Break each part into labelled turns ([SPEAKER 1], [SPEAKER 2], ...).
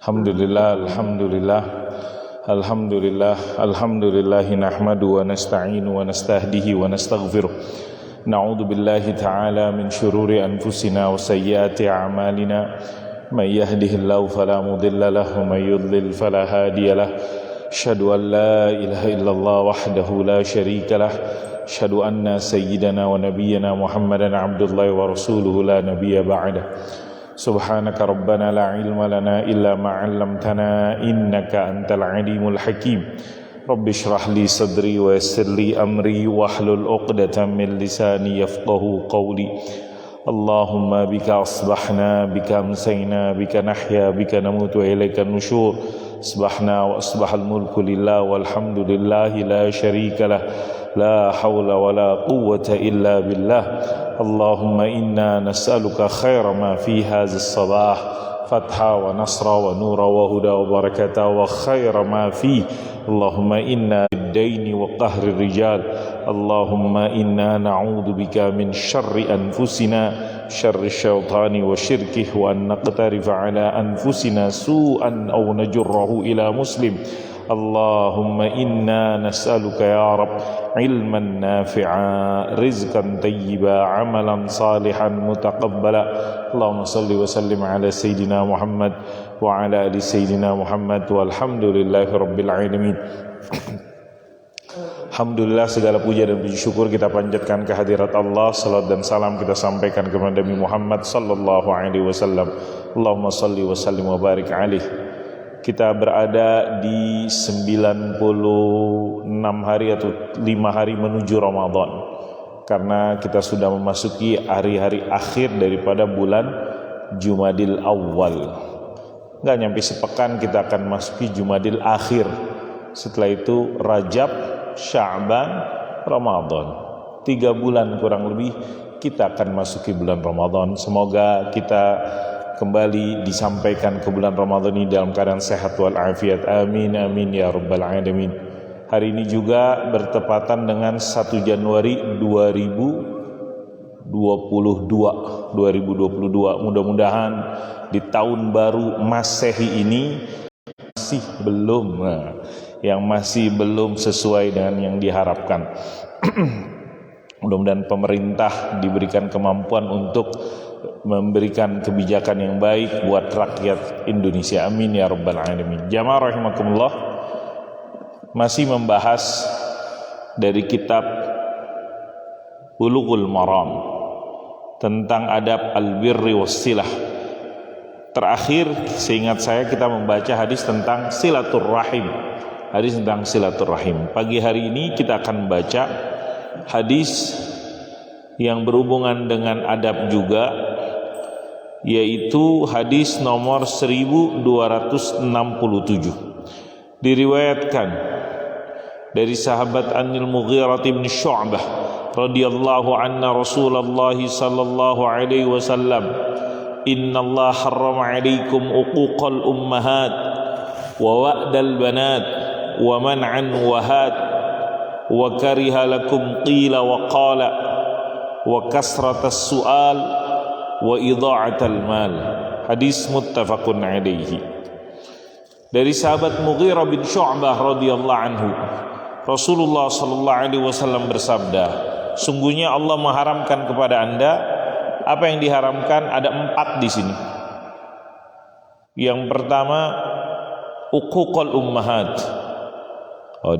[SPEAKER 1] Alhamdulillah nahmadu wa nasta'inu wa nastahdihi wa nastaghfiruh. Na'udzu billahi ta'ala min syururi anfusina wa sayyiati a'malina. May yahdihillahu fala mudilla lahu wa may yudlil fala hadiyalah. Asyhadu an la ilaha illallah wahdahu la syarika lah. Asyhadu anna sayyidana wa nabiyyana Muhammadan abdullahi wa rasuluhu la nabiyya ba'dah. Subhanaka rabbana la ilma lana illa ma 'allamtana innaka antal alimul hakim. Rabbi shrah li sadri wa yassir li amri wahlul 'uqdatam min lisani yafqahu qawli. Allahumma bika asbahna bika amsayna bika nahya bika namutu wa ilaika nusyur. Asbahna wa asbahal mulku lillah walhamdulillahi la syarika lah. La hawla wa la quwwata illa billah. Allahumma inna nas'aluka khaira ma fi hadzal sabah, fatha wa nasra wa nura wa huda wa barakata wa khaira ma fi. Allahumma inna bid-daini wa qahri rijal. Allahumma inna na'udzu bika min syarri anfusina, syarri syaitani wa syirkihi, wa an naqtarifa ala anfusina su'an aw najurrahu ila muslim. Allahumma inna nas'aluka ya Rabb ilman nafi'a, rizqan tayyiba, amalan salihan mutaqabbala. Allahumma salli wa sallim ala Sayyidina Muhammad wa ala ali Sayyidina Muhammad walhamdulillahi rabbil alamin. Alhamdulillah, segala puja dan puji syukur kita panjatkan kehadirat Allah. Salat dan salam kita sampaikan kepada Nabi Muhammad sallallahu alaihi wasallam. Allahumma salli wa sallim wa barik alaihi. Kita berada di 96 hari atau 5 hari menuju Ramadan, karena kita sudah memasuki hari-hari akhir daripada bulan Jumadil Awal. Nggak nyampe sepekan kita akan masuki Jumadil Akhir. Setelah itu Rajab, Sya'ban, Ramadan. 3 bulan kurang lebih kita akan masuki bulan Ramadan. Semoga kita kembali disampaikan ke bulan Ramadan ini dalam keadaan sehat walafiat. Amin amin ya rabbal alamin. Hari ini juga bertepatan dengan 1 Januari 2022. Mudah-mudahan di tahun baru Masehi ini masih belum sesuai dengan yang diharapkan. Mudah-mudahan pemerintah diberikan kemampuan untuk memberikan kebijakan yang baik buat rakyat Indonesia. Amin ya rabbal alamin. Jamaah rahimakumullah, masih membahas dari kitab Bulughul Maram tentang adab al-birri was-silah. Terakhir seingat saya kita membaca hadis tentang silaturrahim. Pagi hari ini kita akan membaca hadis yang berhubungan dengan adab juga, yaitu hadis nomor 1267. Diriwayatkan dari sahabat Anil Mughirah bin Syu'bah radhiyallahu anna Rasulullah sallallahu alaihi wasallam, innallaha harrama alaikum uquqal ummahat wa wa'dal banat wa man'an wahad wa kariha lakum qila wa qala wa kasratas su'al wa idha'atal mal. Hadis muttafaqun alaihi. Dari sahabat Mughirah bin Syu'bah radhiyallahu anhu, Rasulullah sallallahu alaihi wasallam bersabda, sungguhnya Allah mengharamkan kepada Anda apa yang diharamkan ada 4 di sini. Yang pertama, uququl ummahat.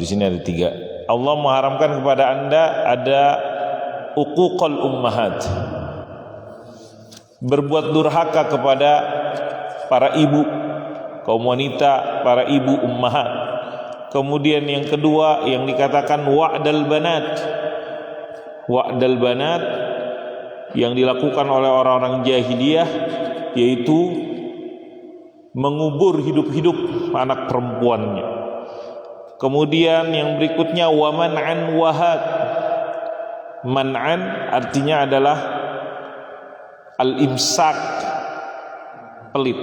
[SPEAKER 1] Di sini ada 3. Allah mengharamkan kepada Anda ada uququl ummahat, berbuat durhaka kepada para ibu, kaum wanita, para ibu ummahat. Kemudian yang kedua yang dikatakan wa'dal banat yang dilakukan oleh orang-orang jahiliyah, yaitu mengubur hidup-hidup anak perempuannya. Kemudian yang berikutnya wa man'an wahad. Man'an artinya adalah al-imsak, pelit.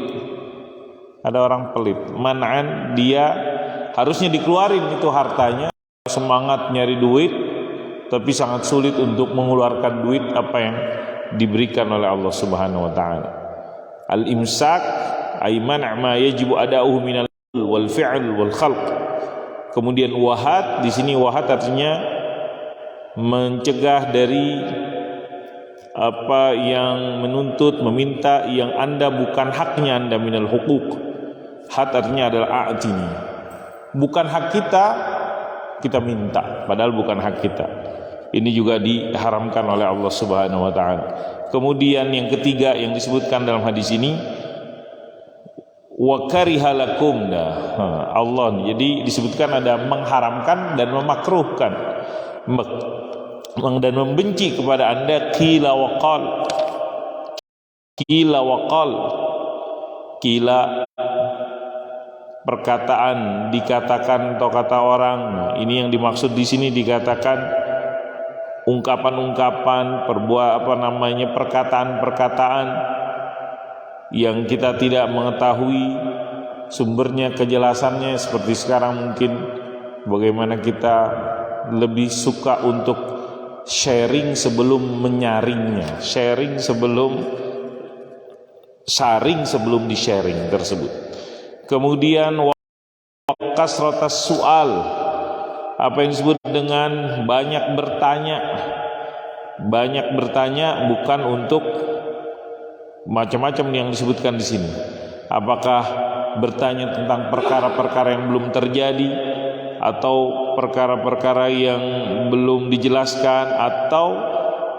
[SPEAKER 1] Ada orang pelit. Man'an, dia harusnya dikeluarin itu hartanya, semangat nyari duit, tapi sangat sulit untuk mengeluarkan duit apa yang diberikan oleh Allah Subhanahu wa taala. Al-imsak ay man' ma yajibu ada'uhu minal wal fi'l wal khalq. Kemudian wahat, di sini wahat artinya mencegah dari apa yang menuntut, meminta yang Anda bukan haknya Anda, minal hukuk. Hat artinya adalah a'tini. Bukan hak kita, kita minta, padahal bukan hak kita. Ini juga diharamkan oleh Allah Subhanahu wa taala. Kemudian yang ketiga yang disebutkan dalam hadis ini, wa kariha lakum, Allah. Jadi disebutkan ada mengharamkan dan memakruhkan dan membenci kepada Anda. Qila wa qal, qila wa qal, qila perkataan, dikatakan atau kata orang. Ini yang dimaksud di sini, dikatakan ungkapan-ungkapan, perkataan-perkataan yang kita tidak mengetahui sumbernya, kejelasannya. Seperti sekarang mungkin bagaimana kita lebih suka untuk sharing sebelum menyaringnya, sharing sebelum saring sebelum di-sharing tersebut. Kemudian kasratas su'al, apa yang disebut dengan banyak bertanya. Banyak bertanya bukan untuk macam-macam yang disebutkan di sini. Apakah bertanya tentang perkara-perkara yang belum terjadi, atau perkara-perkara yang belum dijelaskan, atau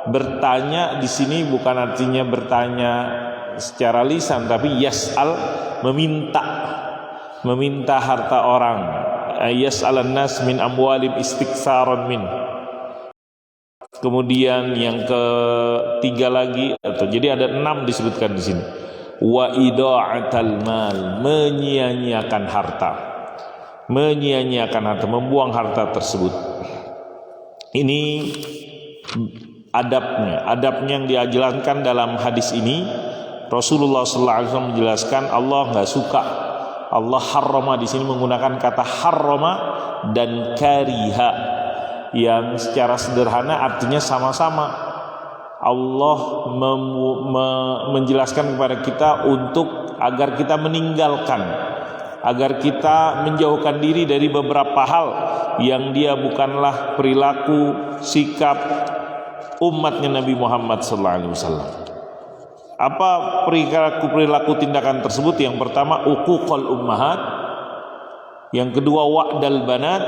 [SPEAKER 1] bertanya di sini bukan artinya bertanya secara lisan, tapi yas'al, meminta harta orang. Yas'alan nas min amwalim istiksaron min. Kemudian yang ketiga lagi, jadi ada 6 disebutkan di sini. Wa ida'atal mal, menyia-nyiakan harta. Menyia-nyiakan harta, membuang harta tersebut. Ini adabnya yang diajarkan dalam hadis ini. Rasulullah sallallahu alaihi wasallam menjelaskan Allah enggak suka. Allah harrama, di sini menggunakan kata harrama dan kariha, yang secara sederhana artinya sama-sama. Allah menjelaskan kepada kita untuk agar kita meninggalkan, agar kita menjauhkan diri dari beberapa hal yang dia bukanlah perilaku, sikap umatnya Nabi Muhammad SAW. Apa perilaku tindakan tersebut? Yang pertama uququl ummahat, yang kedua wa'dal banat,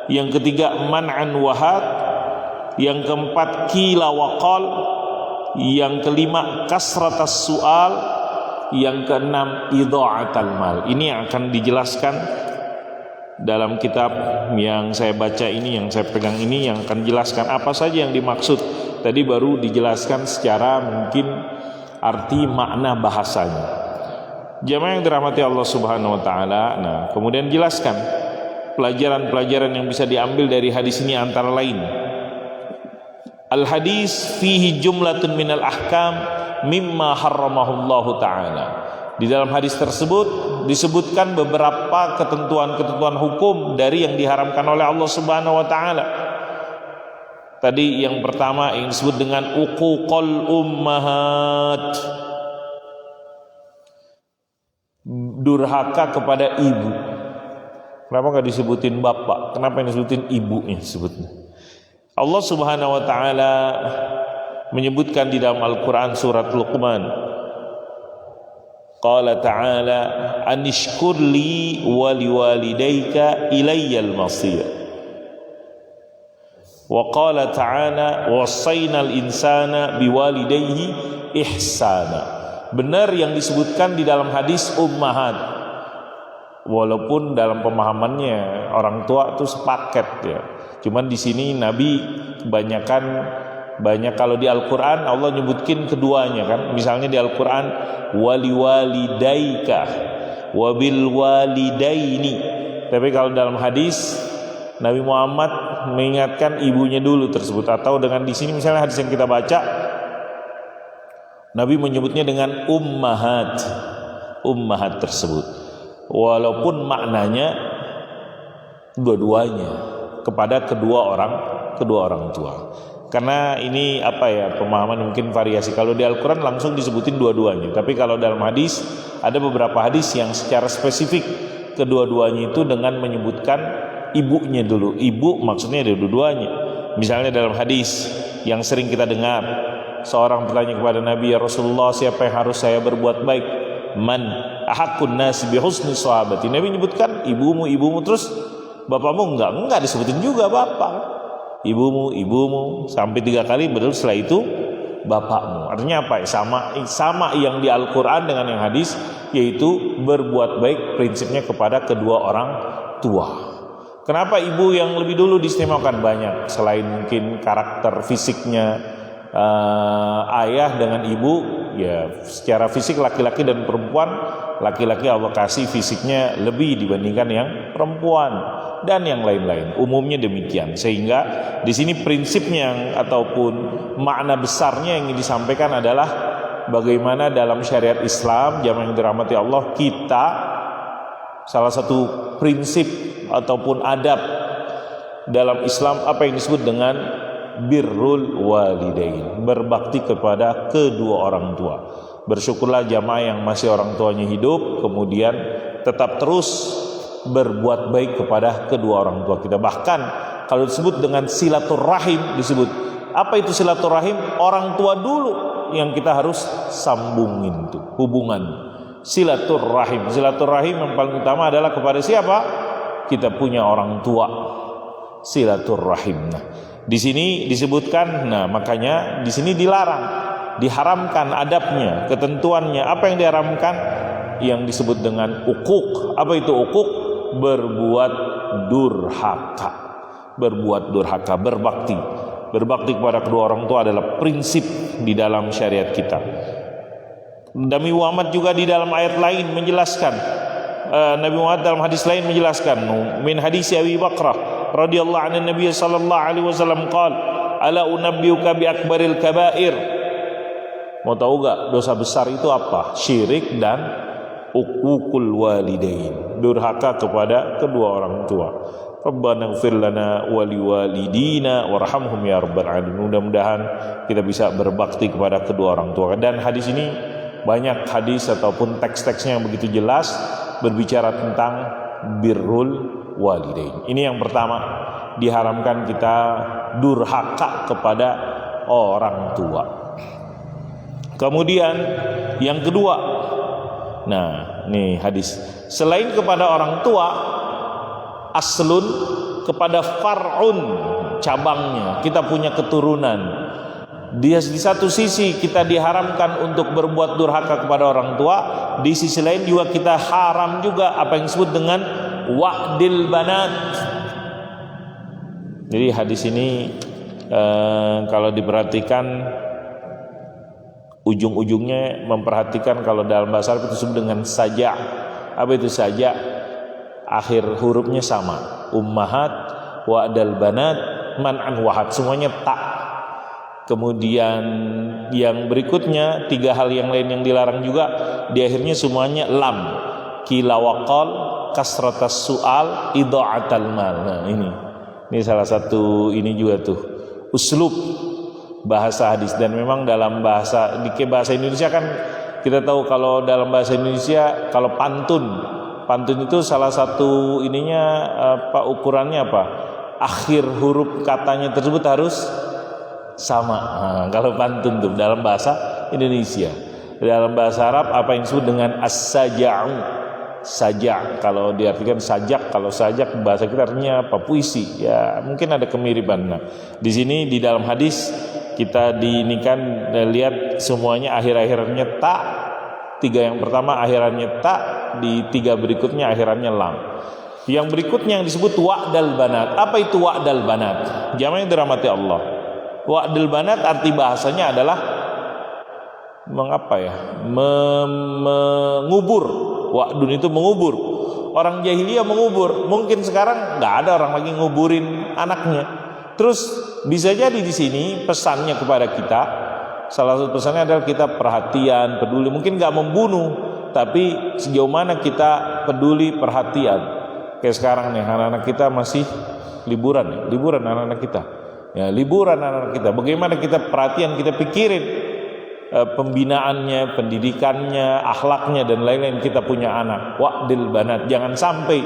[SPEAKER 1] yang ketiga man'an wahat, yang keempat qila wa qal, yang kelima kasratas su'al, yang keenam idha'atal mal. Ini yang akan dijelaskan dalam kitab yang saya baca ini, yang saya pegang ini, yang akan jelaskan apa saja yang dimaksud. Tadi baru dijelaskan secara mungkin arti makna bahasanya. Jamaah yang dirahmati Allah Subhanahu wa taala. Nah, kemudian jelaskan pelajaran-pelajaran yang bisa diambil dari hadis ini antara lain. Al hadis fihi jumlatun minal ahkam mimma harramahullahu ta'ala. Di dalam hadis tersebut disebutkan beberapa ketentuan-ketentuan hukum dari yang diharamkan oleh Allah Subhanahu wa taala. Tadi yang pertama yang disebut dengan uququl ummahat, durhaka kepada ibu. Kenapa enggak disebutin bapak? Kenapa yang disebutin ibunya sebutnya? Allah Subhanahu wa taala menyebutkan di dalam Al-Qur'an surat Luqman. Qala ta'ala anishkur li wa liwalidayka ilayyal masir. Wa qala ta'ala wassaynal insana biwalidayhi ihsana. Benar yang disebutkan di dalam hadis ummahat, walaupun dalam pemahamannya orang tua itu sepaket ya. Cuman di sini Nabi banyak kalau di Al-Qur'an Allah nyebutkin keduanya kan. Misalnya di Al-Qur'an waliwalidaika wabil walidaini. Tapi kalau dalam hadis Nabi Muhammad mengingatkan ibunya dulu tersebut. Atau dengan di sini misalnya hadis yang kita baca, Nabi menyebutnya dengan ummahat tersebut. Walaupun maknanya dua-duanya kepada kedua orang tua. Karena ini pemahaman mungkin variasi. Kalau di Al-Quran langsung disebutin dua-duanya, tapi kalau dalam hadis ada beberapa hadis yang secara spesifik kedua-duanya itu dengan menyebutkan ibunya dulu. Ibu maksudnya dua-duanya. Misalnya dalam hadis yang sering kita dengar, seorang bertanya kepada Nabi, ya Rasulullah, siapa yang harus saya berbuat baik? Man ahaqqun nasi bi husni sahabati. Nabi menyebutkan ibumu, terus bapakmu enggak disebutin juga bapak. Ibumu sampai 3 kali, baru setelah itu bapakmu. Artinya apa? Sama yang di Al-Quran dengan yang hadis, yaitu berbuat baik prinsipnya kepada kedua orang tua. Kenapa ibu yang lebih dulu diistimewakan? Banyak, selain mungkin karakter fisiknya ayah dengan ibu, ya secara fisik laki-laki dan perempuan, laki-laki Allah kasih fisiknya lebih dibandingkan yang perempuan, dan yang lain-lain. Umumnya demikian. Sehingga di sini prinsipnya ataupun makna besarnya yang disampaikan adalah bagaimana dalam syariat Islam, jamaah yang dirahmati Allah, kita salah satu prinsip ataupun adab dalam Islam apa yang disebut dengan birrul walidain, berbakti kepada kedua orang tua. Bersyukurlah jamaah yang masih orang tuanya hidup, kemudian tetap terus berbuat baik kepada kedua orang tua kita. Bahkan kalau disebut dengan silaturahim, disebut apa itu silaturahim? Orang tua dulu yang kita harus sambungin tuh hubungan silaturahim. Silaturahim yang paling utama adalah kepada siapa? Kita punya orang tua, silaturahim. Nah, di sini disebutkan, makanya di sini dilarang, diharamkan adabnya, ketentuannya. Apa yang diharamkan? Yang disebut dengan ukuk. Apa itu ukuk? Berbuat durhaka. Berbakti kepada kedua orang tua adalah prinsip di dalam syariat kita. Nabi Muhammad juga di dalam ayat lain menjelaskan, Nabi Muhammad dalam hadis lain menjelaskan, min hadis Abi Bakrah radhiyallahu anhu, Nabi sallallahu alaihi wasallam qala, ala unabbiuka bi akbaril kabair. Mau tahu gak dosa besar itu apa? Syirik dan uququl walidain, durhaka kepada kedua orang tua. Rabbana ighfir lana wa liwalidina warhamhum ya rabbal alamin. Mudah-mudahan kita bisa berbakti kepada kedua orang tua. Dan hadis ini banyak hadis ataupun teks-teksnya yang begitu jelas berbicara tentang birrul walidain. Ini yang pertama, diharamkan kita durhaka kepada orang tua. Kemudian yang kedua, nah ini hadis, selain kepada orang tua, aslun, kepada far'un, cabangnya, kita punya keturunan. Di satu sisi kita diharamkan untuk berbuat durhaka kepada orang tua, di sisi lain juga kita haram juga apa yang disebut dengan wa'dil banat. Jadi hadis ini kalau diperhatikan ujung-ujungnya memperhatikan, kalau dalam bahasa Arab itu disebut dengan saja. Apa itu saja? Akhir hurufnya sama, ummahat, wa'dal banat, man'an wahad, semuanya tak. Kemudian yang berikutnya 3 hal yang lain yang dilarang juga, di akhirnya semuanya lam, kila waqal, kasratas su'al, idha'atal mal. Nah ini salah satu ini juga tuh uslub bahasa hadis. Dan memang dalam bahasa Indonesia kan kita tahu, kalau dalam bahasa Indonesia kalau pantun itu salah satu ininya ukurannya apa? Akhir huruf katanya tersebut harus sama. Kalau pantun tuh dalam bahasa Indonesia. Dalam bahasa Arab apa yang disebut dengan as-saja'u. Sajak, kalau diartikan sajak, kalau sajak bahasa kita artinya apa? Puisi. Ya, mungkin ada kemiripan. Nah, di sini di dalam hadis kita diinikan, lihat semuanya akhir-akhirnya tak. 3 yang pertama akhirannya tak, di 3 berikutnya akhirannya lam. Yang berikutnya yang disebut wa'dal banat. Apa itu wa'dal banat? Jamaah yang dirahmati Allah. Wa'dal banat arti bahasanya adalah mengubur. Wa'dun itu mengubur. Orang jahiliyah mengubur. Mungkin sekarang nggak ada orang lagi nguburin anaknya. Terus bisa jadi di sini pesannya kepada kita, salah satu pesannya adalah kita perhatian, peduli. Mungkin nggak membunuh, tapi sejauh mana kita peduli, perhatian. Kayak sekarang nih, anak-anak kita masih liburan anak-anak kita. Ya, liburan anak kita. Bagaimana kita perhatian, kita pikirin pembinaannya, pendidikannya, akhlaknya dan lain-lain. Kita punya anak. Wa'dil banat. Jangan sampai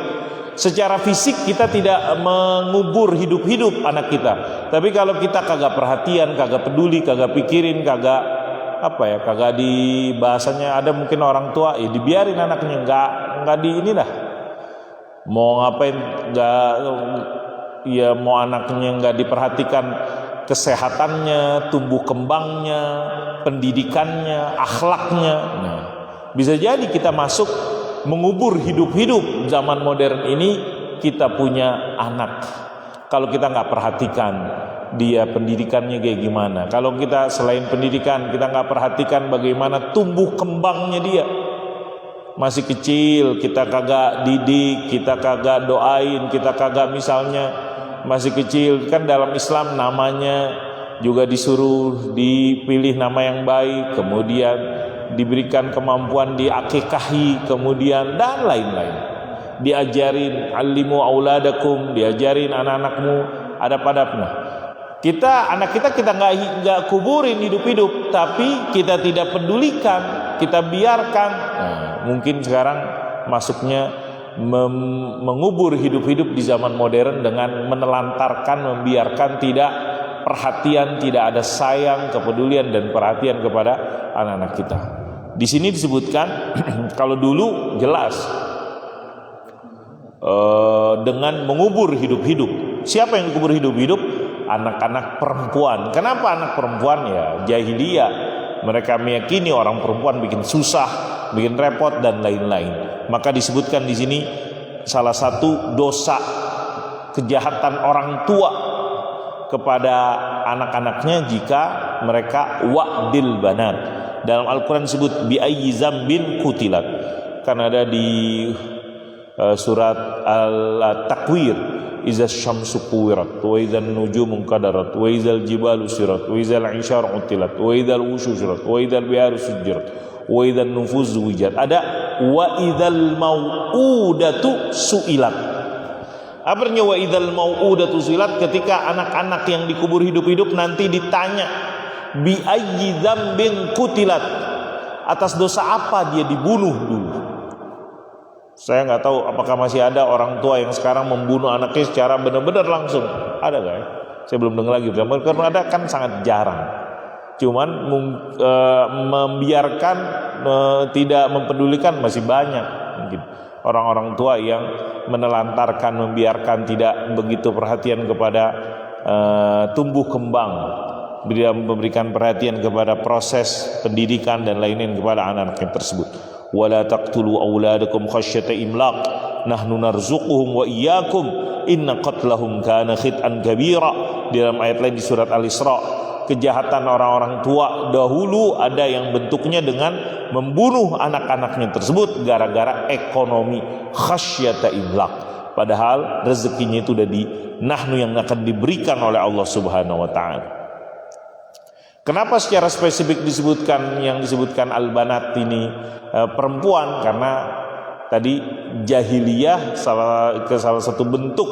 [SPEAKER 1] secara fisik kita tidak mengubur hidup-hidup anak kita. Tapi kalau kita kagak perhatian, kagak peduli, kagak pikirin, kagak di bahasanya ada mungkin orang tua dibiarin anaknya, nggak di inilah. Mau ngapain mau anaknya nggak diperhatikan kesehatannya, tumbuh kembangnya, pendidikannya, akhlaknya. Nah, bisa jadi kita masuk mengubur hidup-hidup zaman modern ini. Kita punya anak, kalau kita nggak perhatikan dia pendidikannya kayak gimana, kalau kita selain pendidikan kita nggak perhatikan bagaimana tumbuh kembangnya dia, masih kecil kita kagak didik, kita kagak doain, kita kagak misalnya masih kecil kan dalam Islam namanya juga disuruh dipilih nama yang baik, kemudian diberikan kemampuan diakikahi, kemudian dan lain-lain. Diajarin alimu auladakum, diajarin anak-anakmu adab-adabnya. Anak kita nggak kuburin hidup-hidup, tapi kita tidak pedulikan, kita biarkan. Nah, mungkin sekarang masuknya mengubur hidup-hidup di zaman modern dengan menelantarkan, membiarkan, tidak perhatian, tidak ada sayang, kepedulian dan perhatian kepada anak-anak kita. Di sini disebutkan kalau dulu jelas dengan mengubur hidup-hidup. Siapa yang dikubur hidup-hidup? Anak-anak perempuan. Kenapa anak perempuan? Ya jahiliyah. Mereka meyakini orang perempuan bikin susah, bikin repot dan lain-lain. Maka disebutkan di sini salah satu dosa kejahatan orang tua kepada anak-anaknya jika mereka wa'dil banat. Dalam Al-Quran disebut bi ayyi zambin qutilat. Kan ada di surat Al-Takwir, iza syamsu kuwirat wa idzan nujumu qadarat wa idzal jibalu sirat wa idzal isharu utilat wa idzal wushusirat wa idzal biharu sujirat wa idzan nufuzu wijat. Ada wa idzal mau'udatu su'ilat. Artinya wa idzal mau'udatu su'ilat, ketika anak-anak yang dikubur hidup-hidup nanti ditanya bi ayyi dzambin qutilat, atas dosa apa dia dibunuh dulu. Saya nggak tahu apakah masih ada orang tua yang sekarang membunuh anaknya secara benar-benar langsung. Ada nggak ya? Saya belum dengar lagi. Karena ada kan sangat jarang. Cuman membiarkan, tidak mempedulikan masih banyak. Mungkin orang-orang tua yang menelantarkan, membiarkan, tidak begitu perhatian kepada tumbuh kembang, memberikan perhatian kepada proses pendidikan dan lain-lain kepada anak-anak tersebut. Wala taqtulu auladakum khasyata imlaq nahnu narzuquhum wa iyyakum inna qatlahum kana khit'an kabira. Di dalam ayat lain di surat Al-Isra, kejahatan orang-orang tua dahulu ada yang bentuknya dengan membunuh anak-anaknya tersebut gara-gara ekonomi, khasyata imlaq, padahal rezekinya itu udah nahnu yang akan diberikan oleh Allah Subhanahu wa taala. Kenapa secara spesifik disebutkan yang disebutkan al-banat ini perempuan? Karena tadi jahiliyah salah satu bentuk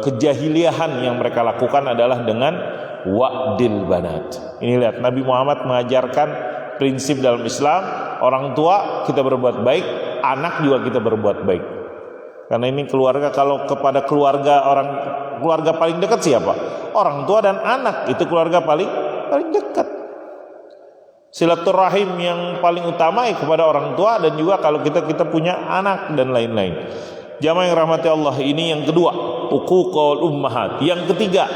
[SPEAKER 1] kejahiliahan yang mereka lakukan adalah dengan wa'dil banat. Ini lihat, Nabi Muhammad mengajarkan prinsip dalam Islam, orang tua kita berbuat baik, anak juga kita berbuat baik. Karena ini keluarga, kalau kepada keluarga paling dekat siapa? Orang tua dan anak, itu keluarga paling dekat. Silaturahim yang paling utama kepada orang tua, dan juga kalau kita punya anak dan lain-lain. Jamaah yang rahmati Allah, ini yang kedua, uququl ummahat. Yang ketiga,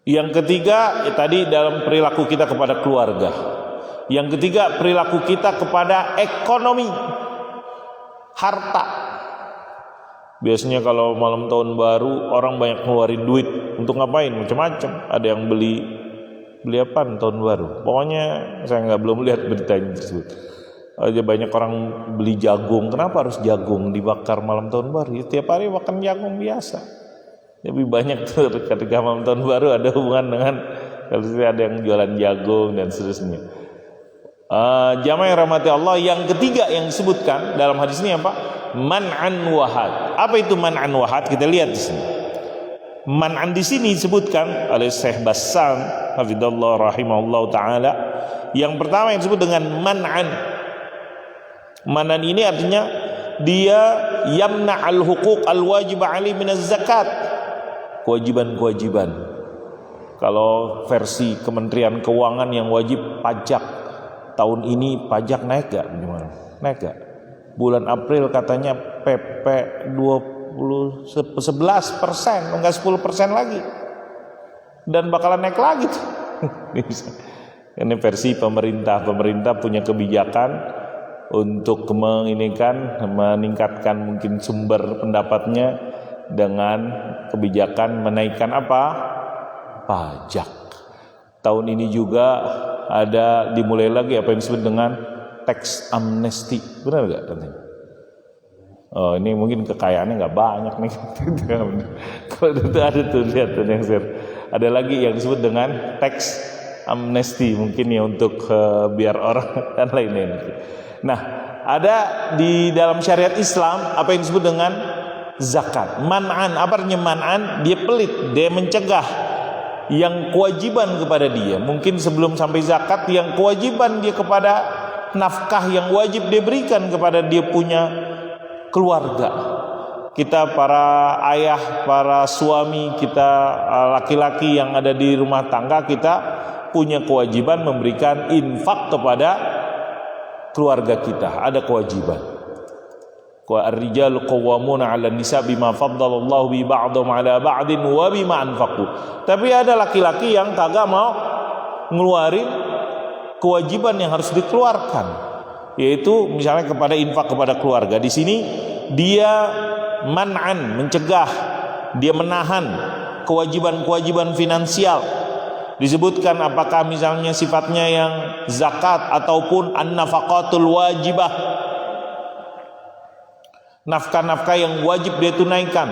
[SPEAKER 1] Yang ketiga tadi dalam perilaku kita kepada keluarga. Yang ketiga, perilaku kita kepada ekonomi, harta. Biasanya kalau malam tahun baru orang banyak ngeluarin duit untuk ngapain? Macam-macam. Ada yang beli apa tahun baru? Pokoknya saya belum lihat berita tersebut. Aja banyak orang beli jagung. Kenapa harus jagung dibakar malam tahun baru? Ya, tiap hari makan jagung biasa. Lebih banyak tuh ketika malam tahun baru ada hubungan dengan kalau ada yang jualan jagung dan seterusnya. Jamaah yang rahmati Allah, yang ketiga yang disebutkan dalam hadis ini apa? Man'an wahad. Apa itu man'an wahad? Kita lihat di sini. Man'an di sini disebutkan oleh Syekh Bassam hafizallahu rahimahullahu taala. Yang pertama yang disebut dengan man'an. Man'an ini artinya dia yamna al-huquq al-wajib alaihi minaz zakat. Kewajiban-kewajiban. Kalau versi Kementerian Keuangan yang wajib pajak, tahun ini pajak naik gak? Gimana? Naik gak? Bulan April katanya PP 11%, enggak 10% lagi, dan bakalan naik lagi tuh. Ini versi pemerintah punya kebijakan untuk meningkatkan mungkin sumber pendapatnya dengan kebijakan menaikkan apa? Pajak. Tahun ini juga ada dimulai lagi apa yang disebut dengan tax amnesty, benar gak katanya? Oh, ini mungkin kekayaannya nggak banyak nih. Kalau itu ada tuh, lihat tuh yang ada lagi yang disebut dengan tax amnesty, mungkin ya untuk biar orang dan lain-lain. Nah, ada di dalam syariat Islam apa yang disebut dengan zakat. Man'an, apa artinya man'an? Dia pelit, dia mencegah yang kewajiban kepada dia. Mungkin sebelum sampai zakat, yang kewajiban dia kepada nafkah yang wajib dia berikan kepada dia punya keluarga. Kita para ayah, para suami, kita laki-laki yang ada di rumah tangga, kita punya kewajiban memberikan infak kepada keluarga kita. Ada kewajiban. Ar-rijalu qawwamuna 'alan nisa bima faddalallahu bi ba'dhum 'ala ba'din wa bima anfaqu. Tapi ada laki-laki yang kagak mau ngeluarin kewajiban yang harus dikeluarkan, yaitu misalnya kepada infak kepada keluarga. Di sini dia man'an, mencegah, dia menahan kewajiban-kewajiban finansial. Disebutkan apakah misalnya sifatnya yang zakat ataupun an-nafaqatul wajibah, nafkah-nafkah yang wajib dia tunaikan,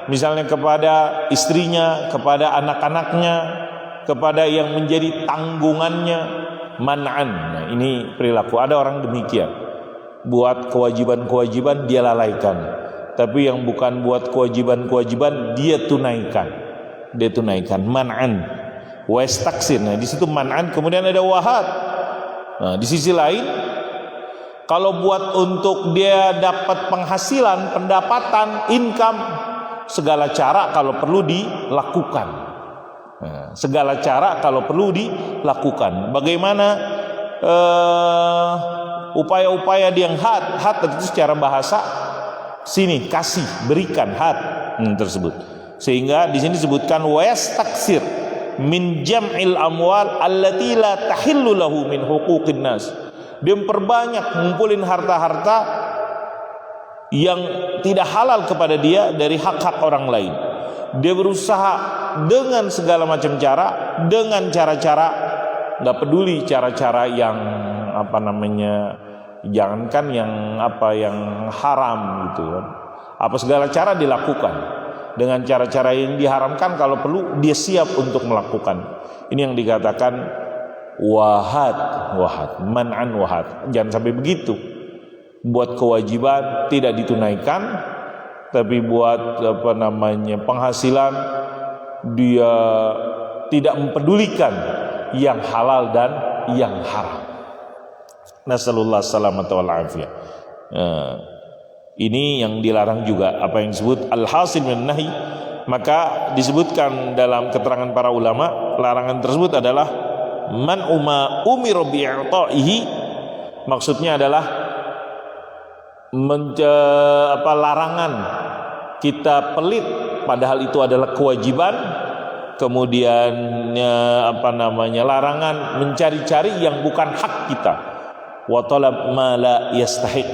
[SPEAKER 1] misalnya kepada istrinya, kepada anak-anaknya, kepada yang menjadi tanggungannya. Man'an. Nah, ini perilaku. Ada orang demikian, buat kewajiban-kewajiban dia lalaikan, tapi yang bukan buat kewajiban-kewajiban dia tunaikan. Man'an. Wastaksir. Nah, di situ man'an. Kemudian ada wahat. Nah, di sisi lain, kalau buat untuk dia dapat penghasilan, pendapatan, income, segala cara kalau perlu dilakukan. Nah, segala cara kalau perlu dilakukan. Bagaimana upaya-upaya yang hat itu secara bahasa sini kasih, berikan tersebut. Sehingga di sini disebutkan wastaksir min jam'il amwal allati la tahillu lahu min huquqin nas. Dia memperbanyak ngumpulin harta-harta yang tidak halal kepada dia dari hak-hak orang lain. Dia berusaha dengan segala macam cara, dengan cara-cara, nggak peduli cara-cara yang jangankan yang haram gitu kan. Apa segala cara dilakukan dengan cara-cara yang diharamkan, kalau perlu dia siap untuk melakukan. Ini yang dikatakan wahat, man'an wahat. Jangan sampai begitu. Buat kewajiban tidak ditunaikan, tapi buat penghasilan dia tidak mempedulikan yang halal dan yang haram. Nasallallahu salamata wal afiyah. Ini yang dilarang juga, apa yang disebut al-hasil min nahi. Maka disebutkan dalam keterangan para ulama, larangan tersebut adalah man umir bi'ita'ihi, maksudnya adalah larangan kita pelit padahal itu adalah kewajiban. Kemudian larangan mencari-cari yang bukan hak kita. Wa talab ma la yastahiq.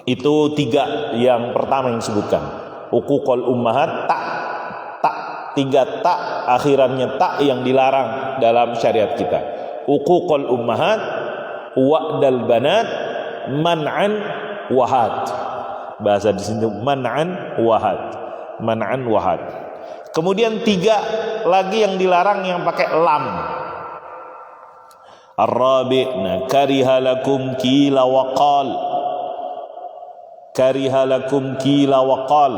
[SPEAKER 1] Itu tiga yang pertama yang disebutkan. Uququl ummahat, tiga akhirannya yang dilarang dalam syariat kita. Uququl ummahat, wa'dal banat, man'an wahat. Bahasa di sini man'an wahat. Kemudian tiga lagi yang dilarang yang pakai lam. Ar-rabi', kariha lakum qila wa qal.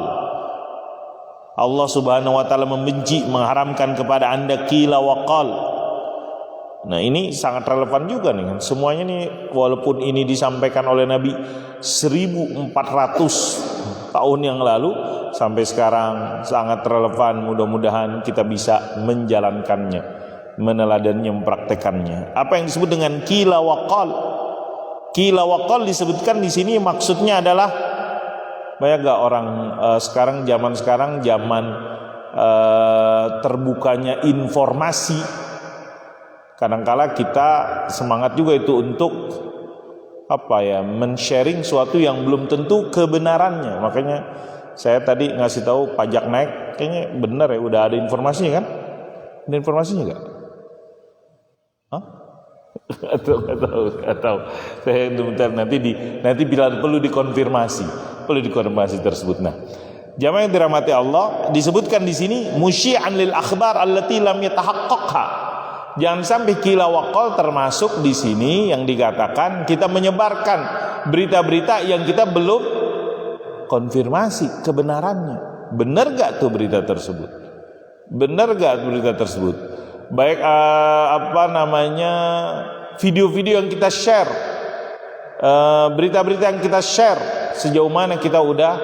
[SPEAKER 1] Allah Subhanahu wa taala membenci, mengharamkan kepada Anda qila wa qal. Nah, ini sangat relevan juga nih kan. Semuanya nih walaupun ini disampaikan oleh Nabi 1400 tahun yang lalu sampai sekarang sangat relevan. Mudah-mudahan kita bisa menjalankannya, meneladannya, mempraktekannya. Apa yang disebut dengan qila wa qal? Qila wa qal disebutkan di sini maksudnya adalah banyak gak orang sekarang zaman terbukanya informasi. Kadangkala kita semangat juga itu untuk men-sharing sesuatu yang belum tentu kebenarannya. Makanya saya tadi ngasih tahu pajak naik, kayaknya benar ya, udah ada informasinya kan? Ada informasinya nggak? Hah? Atau saya bentar, nanti bila perlu dikonfirmasi tersebut. Nah, jamaah yang dirahmati Allah, disebutkan di sini musyi'an lil akhbar allati lam yatahaqqaqha. Jangan sampai qila wa qal termasuk di sini yang dikatakan kita menyebarkan berita-berita yang kita belum konfirmasi kebenarannya. Benar gak tuh berita tersebut? Benar gak berita tersebut? Baik video-video yang kita share, berita-berita yang kita share, sejauh mana kita udah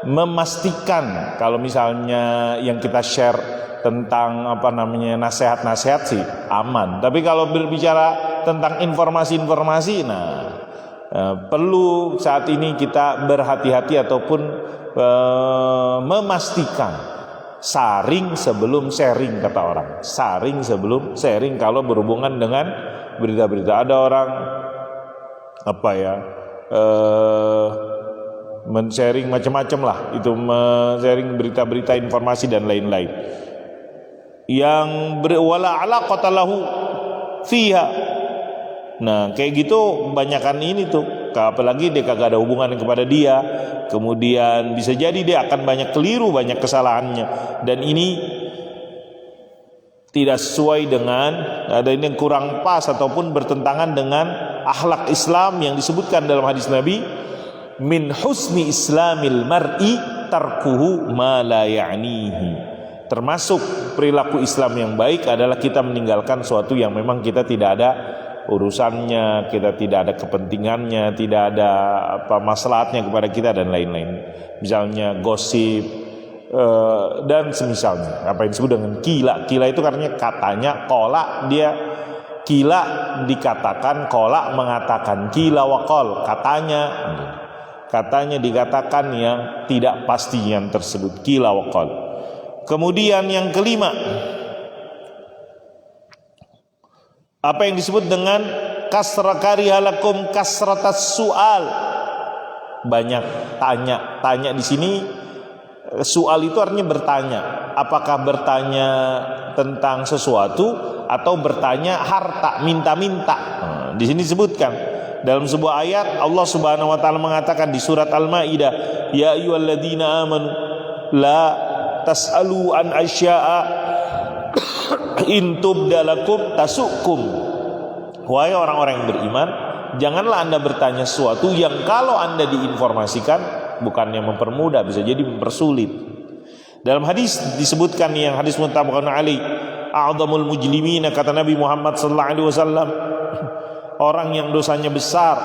[SPEAKER 1] memastikan kalau misalnya yang kita share tentang nasihat-nasihat sih aman. Tapi kalau berbicara tentang informasi-informasi, perlu saat ini kita berhati-hati ataupun memastikan saring sebelum sharing, kata orang. Saring sebelum sharing kalau berhubungan dengan berita-berita. Ada orang men-sharing macam-macam lah, itu men-sharing berita-berita, informasi dan lain-lain yang wala alaqata lahu fiha. Nah, kayak gitu banyakan ini tuh, apalagi dia kagak ada hubungan kepada dia, kemudian bisa jadi dia akan banyak keliru, banyak kesalahannya, dan ini tidak sesuai dengan ada ini yang kurang pas ataupun bertentangan dengan akhlak Islam yang disebutkan dalam hadis Nabi, min husni islamil mar'i tarkuhu ma la ya'nihi. Termasuk perilaku Islam yang baik adalah kita meninggalkan sesuatu yang memang kita tidak ada urusannya, kita tidak ada kepentingannya, tidak ada maslahatnya kepada kita dan lain-lain. Misalnya gosip dan semisalnya. Apa yang disebut dengan qila. Qila itu artinya katanya, qala dia qila dikatakan, qala mengatakan, qila wa qal katanya dikatakan yang tidak pasti yang tersebut, qila wa qal. Kemudian yang kelima, apa yang disebut dengan kasrakarialakum kasratas su'al, banyak tanya di sini. Soal itu artinya bertanya. Apakah bertanya tentang sesuatu atau bertanya harta, minta-minta? Di sini disebutkan dalam sebuah ayat Allah Subhanahu wa taala mengatakan di surat Al-Maidah, ya ayyuhalladzina amanu la tas'alu an asya'a in tubdalakum tasukum. Wahai orang-orang yang beriman, janganlah Anda bertanya sesuatu yang kalau Anda diinformasikan bukannya mempermudah, bisa jadi mempersulit. Dalam hadis disebutkan, yang hadis muttafaqun alaih, a'dhamul mujrimina, kata Nabi Muhammad sallallahu alaihi wasallam, orang yang dosanya besar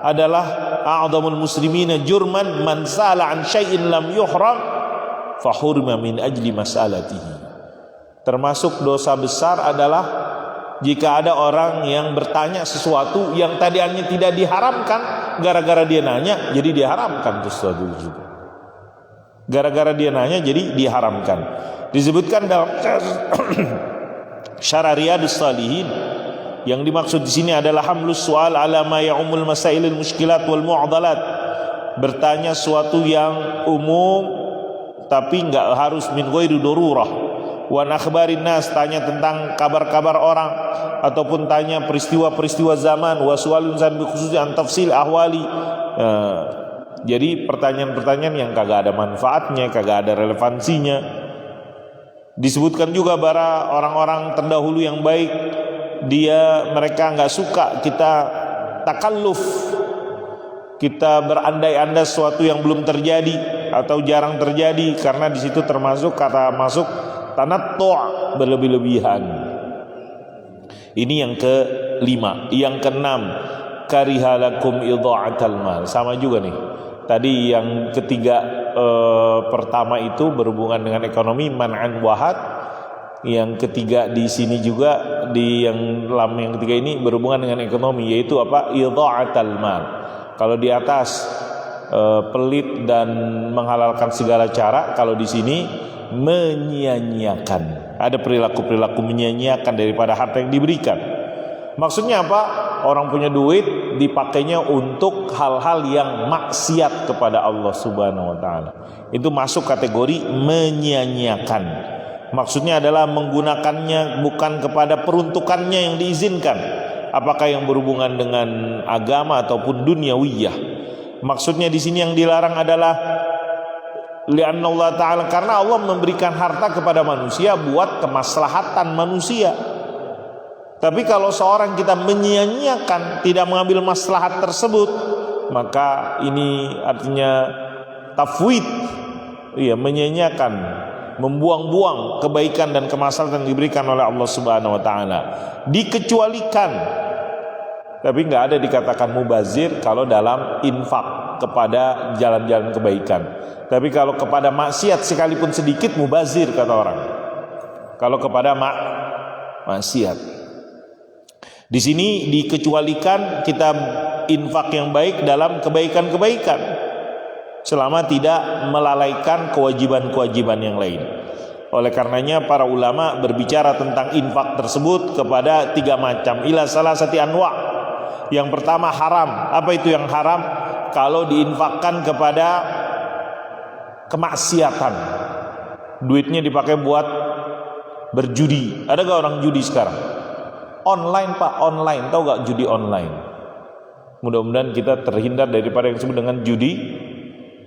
[SPEAKER 1] adalah a'dhamul muslimina jurman man sala an syai'in lam yuhram fahurma min ajli mas'alatihi. Termasuk dosa besar adalah jika ada orang yang bertanya sesuatu yang tadinya tidak diharamkan, gara-gara dia nanya jadi diharamkan sesuatu itu. Gara-gara dia nanya jadi diharamkan. Disebutkan dalam Syarah Riyadhus Shalihin, yang dimaksud di sini adalah hamlus su'al ala ma ya'umul masailil muskilat wal mu'adalat. Bertanya sesuatu yang umum tapi enggak harus min ghairi darurah. Wa akhbarin nas, tanya tentang kabar-kabar orang ataupun tanya peristiwa-peristiwa zaman. Wa su'alun san bi khususi an tafsil ahwali. Jadi pertanyaan-pertanyaan yang kagak ada manfaatnya, kagak ada relevansinya. Disebutkan juga para orang-orang terdahulu yang baik, mereka enggak suka kita takalluf, kita berandai-andai sesuatu yang belum terjadi. atau jarang terjadi karena di situ termasuk kata masuk tanattu', berlebih-lebihan. Ini yang kelima. Yang keenam, karihalakum idha'atal mal. Sama juga nih. Tadi yang ketiga, pertama itu berhubungan dengan ekonomi, man'an wahad. Yang ketiga di sini juga di yang lam yang ketiga ini berhubungan dengan ekonomi, yaitu apa? Idha'atal mal. Kalau di atas pelit dan menghalalkan segala cara, kalau di sini menyia-nyiakan. Ada perilaku-perilaku menyia-nyiakan daripada harta yang diberikan. Maksudnya apa? Orang punya duit dipakainya untuk hal-hal yang maksiat kepada Allah Subhanahu wa taala. Itu masuk kategori menyia-nyiakan. Maksudnya adalah menggunakannya bukan kepada peruntukannya yang diizinkan. Apakah yang berhubungan dengan agama ataupun duniawiyah. Maksudnya di sini yang dilarang adalah li'anna Allah Ta'ala, karena Allah memberikan harta kepada manusia buat kemaslahatan manusia. Tapi kalau seorang kita menyia-nyiakan, tidak mengambil maslahat tersebut, maka ini artinya tafwid, iya, menyia-nyiakan, membuang-buang kebaikan dan kemaslahatan yang diberikan oleh Allah Subhanahu wa taala. Dikecualikan, tapi enggak ada dikatakan mubazir kalau dalam infak kepada jalan-jalan kebaikan. Tapi kalau kepada maksiat sekalipun sedikit mubazir kata orang. Kalau kepada maksiat. Di sini dikecualikan kita infak yang baik dalam kebaikan-kebaikan selama tidak melalaikan kewajiban-kewajiban yang lain. Oleh karenanya para ulama berbicara tentang infak tersebut kepada 3 macam. Ila salasati anwa. Yang pertama haram. Apa itu yang haram? Kalau diinfakkan kepada kemaksiatan. Duitnya dipakai buat berjudi. Ada gak orang judi sekarang? Online pak, online. Tahu gak judi online? Mudah-mudahan kita terhindar daripada yang disebut dengan judi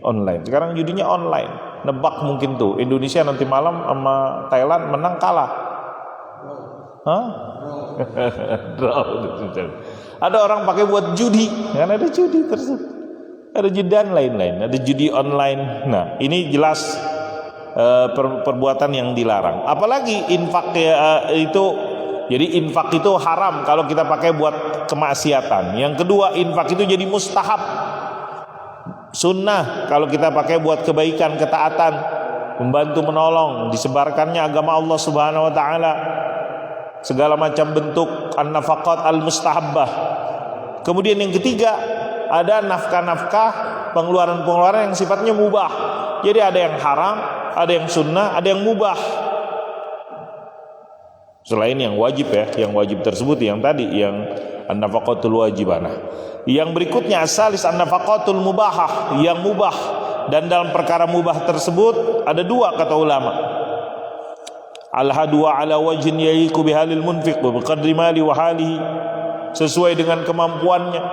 [SPEAKER 1] online. Sekarang judinya online. Nebak mungkin tuh Indonesia nanti malam sama Thailand menang kalah. Hah? Ada orang pakai buat judi. Kan ada judi tersebut. Ada judi dan lain-lain. Ada judi online. Nah ini jelas perbuatan yang dilarang. Apalagi infak itu. Jadi infak itu haram kalau kita pakai buat kemaksiatan. Yang kedua, infak itu jadi mustahab, sunnah kalau kita pakai buat kebaikan, ketaatan, membantu menolong, disebarkannya agama Allah Subhanahu wa taala, segala macam bentuk an-nafaqat al-mustahabbah. Kemudian yang ketiga, ada nafkah-nafkah, pengeluaran-pengeluaran yang sifatnya mubah. Jadi ada yang haram, ada yang sunnah, ada yang mubah. Selain yang wajib ya, yang wajib tersebut yang tadi yang an-nafaqatul wajibanah. Yang berikutnya asalis an-nafaqatul mubahah, yang mubah. Dan dalam perkara mubah tersebut ada 2 kata ulama. Al-hadu ala wajhin yaiku bihalil munfiq wa biqadri mali wa halihi. Sesuai dengan kemampuannya,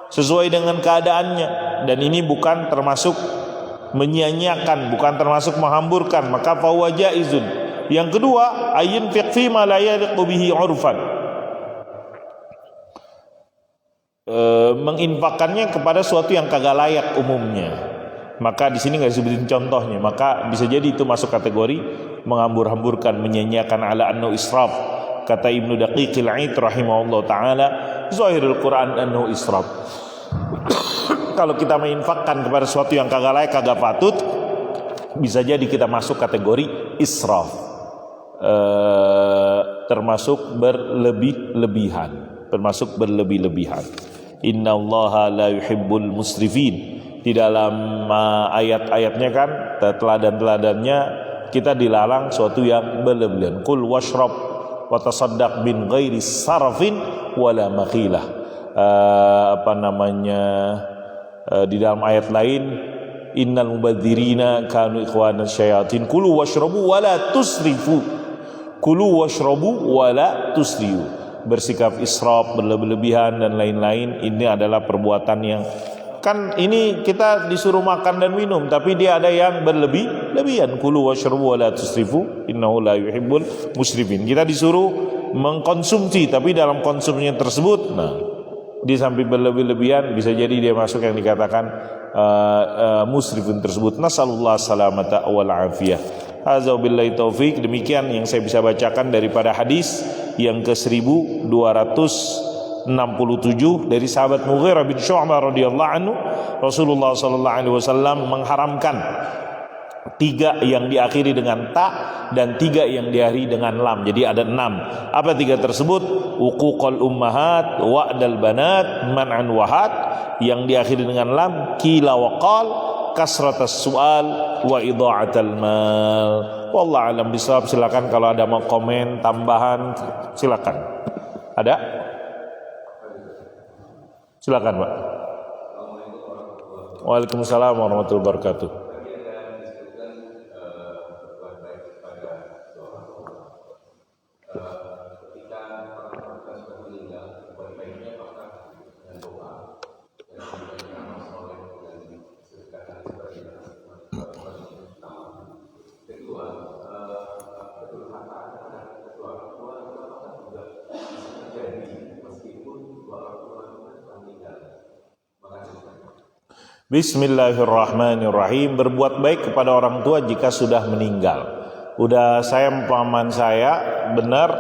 [SPEAKER 1] sesuai dengan keadaannya. Dan ini bukan termasuk menyia-nyiakan, bukan termasuk menghamburkan, maka fa huwa jaizun. Yang kedua, ayyin fiqfi ma la yaliqu bihi 'urfan. Menginfakkannya kepada sesuatu yang kagak layak umumnya. Maka di sini enggak disebutin contohnya, maka bisa jadi itu masuk kategori menghambur-hamburkan, menyia-nyiakan ala annahu israf. Kata Ibnu Daqiqil 'Aid rahimahullah taala, zahirul Quran annahu israf. Kalau kita menginfakkan kepada sesuatu yang kagak layak, kagak patut, bisa jadi kita masuk kategori israf. Termasuk berlebih-lebihan, termasuk berlebih-lebihan. Innallaha la yuhibbul musrifin. Di dalam ayat-ayatnya kan teladan-teladannya kita dilarang suatu yang berlebihan. Qul washrab wa tasaddaq bin ghairi sarfin wala makhilah. Di dalam ayat lain, innal mubadzirina kanu ikhwanas syayatin kulu washrabu wala tusrifu. Kulu washrabu wala tusrifu. Bersikap israf, berlebihan dan lain-lain, ini adalah perbuatan yang kan ini kita disuruh makan dan minum, tapi dia ada yang berlebihan. Kulu washrabu wala tusrifu innahu la yuhibbul musrifin. Kita disuruh mengkonsumsi, tapi dalam konsumsinya tersebut dia sampai berlebih-lebihan, bisa jadi dia masuk yang dikatakan musrifun tersebut. Nasallallahu salamata wal afiyah. Hadza billahi taufik. Demikian yang saya bisa bacakan daripada hadis yang ke-1267 dari sahabat Mughirah bin Syu'bah radhiyallahu anhu. Rasulullah sallallahu alaihi wasallam mengharamkan 3 yang diakhiri dengan ta dan 3 yang diakhiri dengan lam. Jadi ada 6. Apa 3 tersebut? Uququl ummahat, wa'dal banat, man'an wahat. Yang diakhiri dengan lam, qila wa qal, kasratas su'al, wa idha'atal mal. Wallahu a'lam bishawab. Silakan kalau ada mau komen tambahan, silakan. Ada? Silakan, Pak. Waalaikumsalam warahmatullahi wabarakatuh. Bismillahirrahmanirrahim. Berbuat baik kepada orang tua jika sudah meninggal. Udah saya paman saya benar,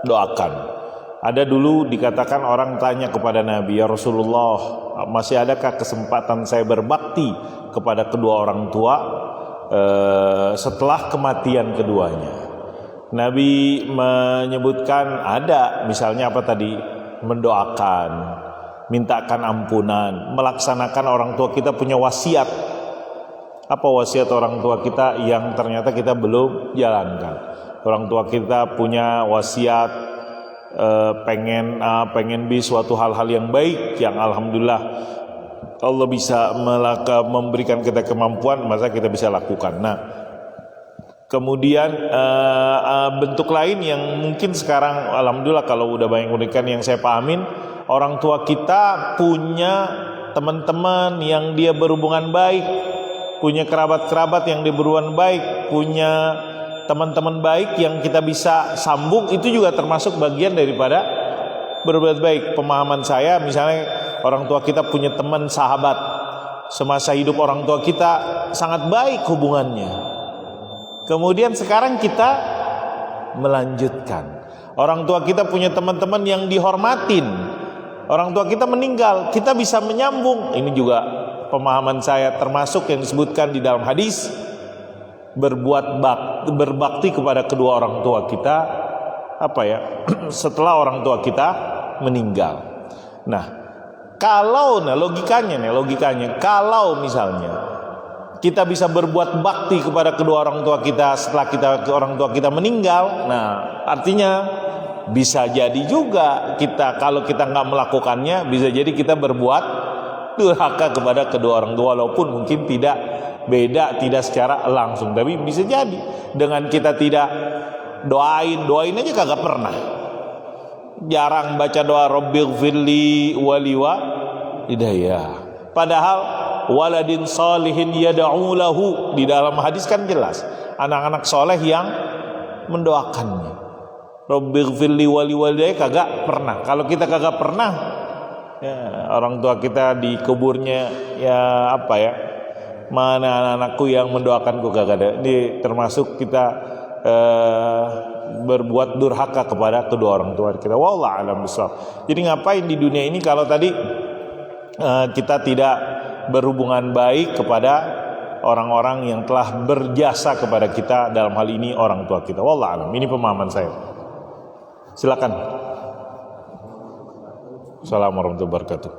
[SPEAKER 1] doakan. Ada dulu dikatakan orang tanya kepada Nabi, ya Rasulullah, masih adakah kesempatan saya berbakti kepada kedua orang tua setelah kematian keduanya? Nabi menyebutkan ada, misalnya apa tadi? Mendoakan, mintakan ampunan, melaksanakan orang tua kita punya wasiat. Apa wasiat orang tua kita yang ternyata kita belum jalankan? Orang tua kita punya wasiat pengen suatu hal-hal yang baik, yang alhamdulillah Allah bisa memberikan kita kemampuan, masa kita bisa lakukan. Nah, kemudian bentuk lain yang mungkin sekarang alhamdulillah kalau udah banyak memberikan yang saya pahamin, orang tua kita punya teman-teman yang dia berhubungan baik, punya kerabat-kerabat yang dia berhubungan baik, punya teman-teman baik yang kita bisa sambung. Itu juga termasuk bagian daripada berbuat baik. Pemahaman saya, misalnya orang tua kita punya teman sahabat, semasa hidup orang tua kita sangat baik hubungannya, kemudian sekarang kita melanjutkan. Orang tua kita punya teman-teman yang dihormatin, orang tua kita meninggal, kita bisa menyambung. Ini juga pemahaman saya, termasuk yang disebutkan di dalam hadis, berbakti kepada kedua orang tua kita setelah orang tua kita meninggal. Nah, logikanya kalau misalnya kita bisa berbuat bakti kepada kedua orang tua kita setelah orang tua kita meninggal, nah artinya bisa jadi juga kalau kita nggak melakukannya, bisa jadi kita berbuat durhaka kepada kedua orang tua, walaupun mungkin tidak secara langsung, tapi bisa jadi dengan kita tidak doain aja kagak pernah, jarang baca doa Rabbighfirli waliwa hidayah, padahal waladin salihin yad'u lahu, di dalam hadis kan jelas anak-anak soleh yang mendoakannya. Rabbighfirli waliwalidayya kagak pernah. Kalau kita kagak pernah, ya, orang tua kita di kuburnya mana anak-anakku yang mendoakanku, kagak ada. Ini termasuk kita berbuat durhaka kepada kedua orang tua kita. Wallahu a'lam bishawab. Jadi ngapain di dunia ini kalau tadi kita tidak berhubungan baik kepada orang-orang yang telah berjasa kepada kita, dalam hal ini orang tua kita. Wallahu a'lam. Ini pemahaman saya. Silakan. Assalamualaikum warahmatullahi wabarakatuh.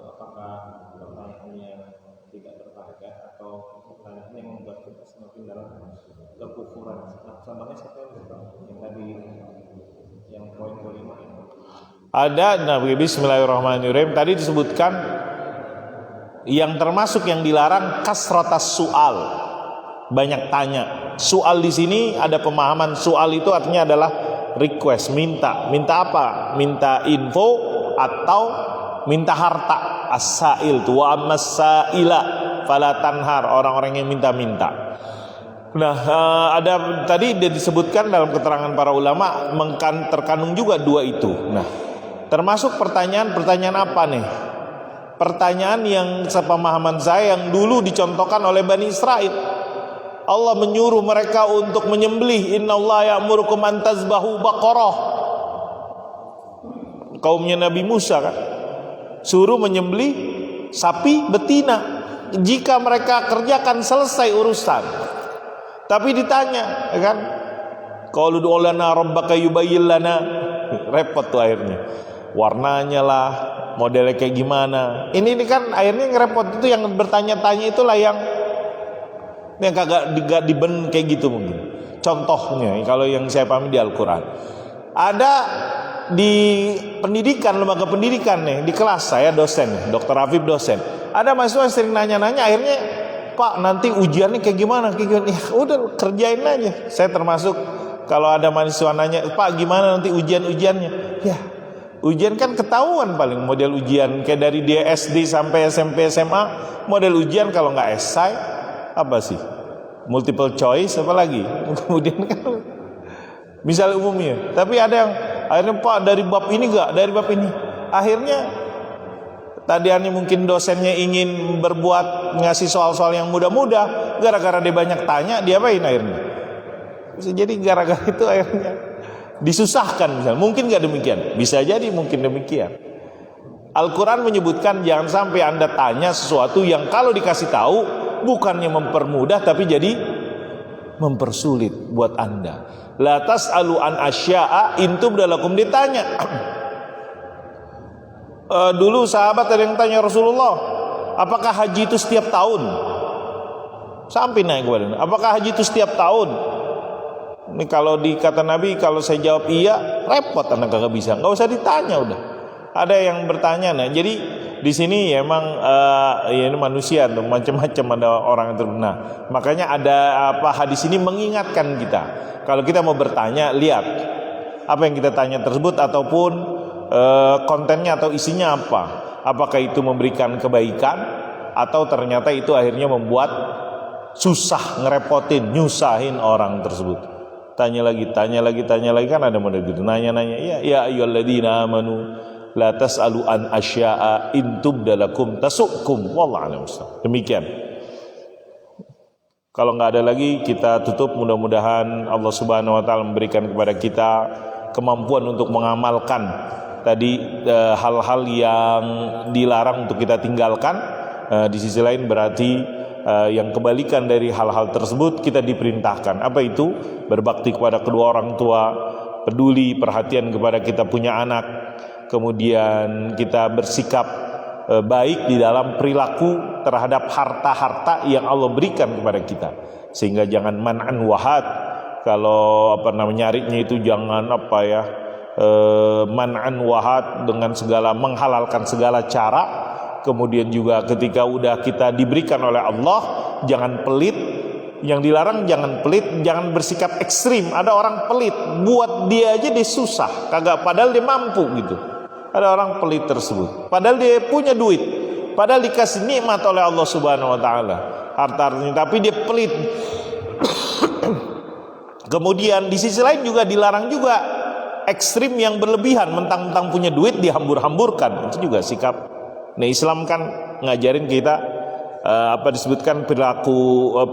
[SPEAKER 1] Apakah pertanyaannya tidak berfaedah atau pertanyaan yang membuat kita semakin dalam kekufuran? Samanya siapa yang tadi yang poin kelima? Ada Nabi. Bismillahirrahmanirrahim. Tadi disebutkan yang termasuk yang dilarang kasratas su'al, banyak tanya. Soal di sini ada pemahaman soal itu artinya adalah request, minta apa? Minta info atau minta harta. As-sa'il tu wa ammas-sa'ila fala tanhar, orang-orang yang minta-minta. Nah, ada tadi disebutkan dalam keterangan para ulama terkandung juga dua itu. Nah, termasuk pertanyaan apa nih? Pertanyaan yang sepemahaman saya yang dulu dicontohkan oleh Bani Israel. Allah menyuruh mereka untuk menyembelih. Innallaha ya'murukum an tazbahu baqarah. Kaumnya Nabi Musa kan suruh menyembelih sapi betina. Jika mereka kerjakan selesai urusan. Tapi ditanya, ya kan? Qalu ud'u lana rabbaka yubayyin lana. Repot tuh akhirnya. Warnanya lah, modelnya kayak gimana. Ini kan akhirnya ngerepot. Itu yang bertanya-tanya itulah yang kagak diben kayak gitu mungkin. Contohnya kalau yang saya pahami di Al-Quran, ada di pendidikan, lembaga pendidikan nih, di kelas saya dosen, Dr. Afif dosen. Ada mahasiswa yang sering nanya-nanya, akhirnya Pak nanti ujiannya kayak gimana? Ya udah kerjain aja. Saya termasuk kalau ada mahasiswa nanya, Pak gimana nanti ujiannya? Ya ujian kan ketahuan paling model ujian kayak dari dia SD sampai SMP SMA, model ujian kalau nggak esai apa sih? Multiple choice apa lagi? Kemudian kan misal umumnya. Tapi ada yang akhirnya Pak dari bab ini enggak, dari bab ini. Akhirnya tadiannya mungkin dosennya ingin berbuat ngasih soal-soal yang mudah-mudah, gara-gara dia banyak tanya, dia apain akhirnya? Jadi gara-gara itu akhirnya disusahkan misalnya. Mungkin enggak demikian. Bisa jadi mungkin demikian. Al-Quran menyebutkan jangan sampai Anda tanya sesuatu yang kalau dikasih tahu bukannya mempermudah tapi jadi mempersulit buat Anda. La tas'alu an asya'a intum dalakum ditanya. Dulu sahabat ada yang tanya Rasulullah, apakah haji itu setiap tahun? Sampai naik kepada, apakah haji itu setiap tahun? Ini kalau dikata Nabi, kalau saya jawab iya, repot Anda kagak bisa, nggak usah ditanya udah. Ada yang bertanya, nah jadi di sini ya emang ya ini manusia tuh macam-macam ada orang yang terbenar. Makanya ada hadis ini mengingatkan kita. Kalau kita mau bertanya, lihat apa yang kita tanya tersebut ataupun kontennya atau isinya apa. Apakah itu memberikan kebaikan atau ternyata itu akhirnya membuat susah, ngerepotin, nyusahin orang tersebut. Tanya lagi kan ada model gitu. Nanya-nanya, ya ayyuhalladzina amanu la tas'alu an asya'a in tubdalakum tasukum wallahu a'lam. Demikian. Kalau nggak ada lagi kita tutup. Mudah-mudahan Allah Subhanahu wa taala memberikan kepada kita kemampuan untuk mengamalkan tadi hal-hal yang dilarang untuk kita tinggalkan. Di sisi lain berarti yang kebalikan dari hal-hal tersebut kita diperintahkan. Apa itu? Berbakti kepada kedua orang tua, peduli, perhatian kepada kita punya anak, kemudian kita bersikap baik di dalam perilaku terhadap harta-harta yang Allah berikan kepada kita. Sehingga jangan man'an wahad. Kalau nyarinya itu jangan man'an wahad dengan segala menghalalkan segala cara. Kemudian juga ketika udah kita diberikan oleh Allah, jangan pelit. Yang dilarang jangan pelit, jangan bersikap ekstrim. Ada orang pelit, buat dia aja dia susah, kagak, padahal dia mampu gitu. Ada orang pelit tersebut, padahal dia punya duit, padahal dikasih nikmat oleh Allah Subhanahu wa taala harta-hartanya, tapi dia pelit. Kemudian di sisi lain juga dilarang juga ekstrim yang berlebihan, mentang-mentang punya duit dihambur-hamburkan. Itu juga sikap. Nah, Islam kan ngajarin kita disebutkan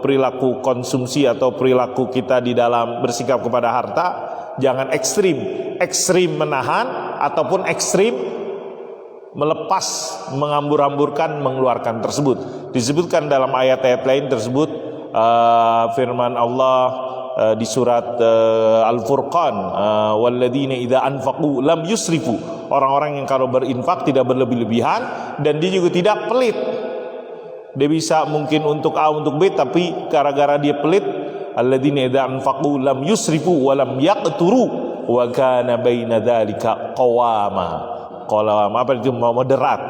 [SPEAKER 1] perilaku konsumsi atau perilaku kita di dalam bersikap kepada harta jangan ekstrim menahan ataupun ekstrim melepas, menghambur-hamburkan, mengeluarkan tersebut. Disebutkan dalam ayat-ayat lain tersebut firman Allah di surat Al-Furqan, walladzina idza anfaqu lam yusrifu, orang-orang yang kalau berinfak tidak berlebih-lebihan dan dia juga tidak pelit. Dia bisa mungkin untuk A untuk B, tapi gara-gara dia pelit, alladzina idza anfaqu lam yusrifu wa lam yaqturu wa kana baina dzalika qawama. Qawama apa itu, moderat,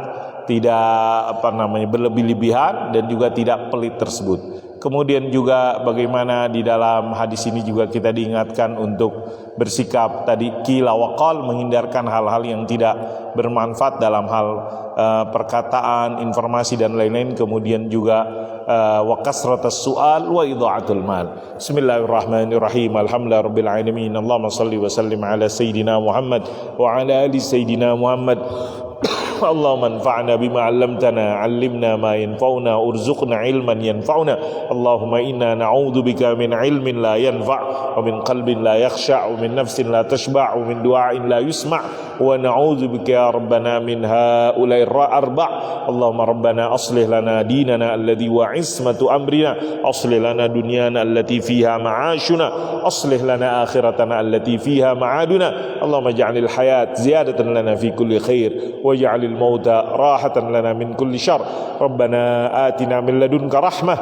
[SPEAKER 1] tidak berlebih-lebihan dan juga tidak pelit tersebut. Kemudian juga bagaimana di dalam hadis ini juga kita diingatkan untuk bersikap tadi qila wa qal, menghindarkan hal-hal yang tidak bermanfaat dalam hal perkataan, informasi dan lain-lain. Kemudian juga wa kasratas su'al wa idha'atul mal. Bismillahirrahmanirrahim. Alhamdulillahirabbil alamin. Allahumma shalli wa sallim ala sayidina Muhammad wa ala ali sayidina Muhammad. Allahumma anfa'na bima 'allamtana, 'allimna ma yanfa'una, urzuqna ilman yanfa'una. Allahumma inna na'udzubika min ilmin la yanfa' wa min qalbin la yakhsha' wa min nafsin la tashba' wa min du'ain la yusma' wa na'udzubika ya rabbana min ha'ula'i arba'. Allahumma rabbana aslih lana dinana alladhi wa 'ismatu amrina, aslih lana dunyana allati fiha ma'ashuna, aslih lana akhiratana allati fiha ma'aduna. Allahumma ij'alil hayat ziyadatan lana fi kulli khair waj'alil mauta rahatan lana min kulli syarr. Rabbana atina min ladunka rahmah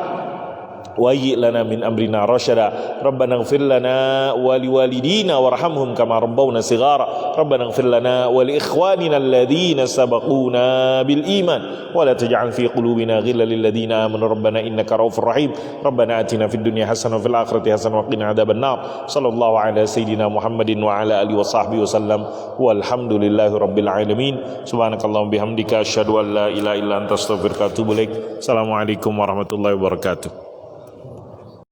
[SPEAKER 1] wa hayyi' lana min amrina rasyada. Rabbana ighfir lana wa liwalidina warhamhum kama rabbawna shighara. Rabbana ighfir lana wa li ikhwanina alladhina sabaquna bil iman wa la taj'al fi qulubina ghillan lil ladzina amanu rabbana innaka raufur rahim. Rabbana atina fid dunya hasanah wa fil akhirati hasanah wa qina adzaban nar. Sallallahu ala sayidina Muhammadin wa ala alihi wa sahbihi wasallam. Walhamdulillahi rabbil alamin. Subhanakallahumma bihamdika asyhadu an la ilaha illa anta astaghfiruka wa atubu ilaik. Assalamualaikum warahmatullahi wabarakatuh.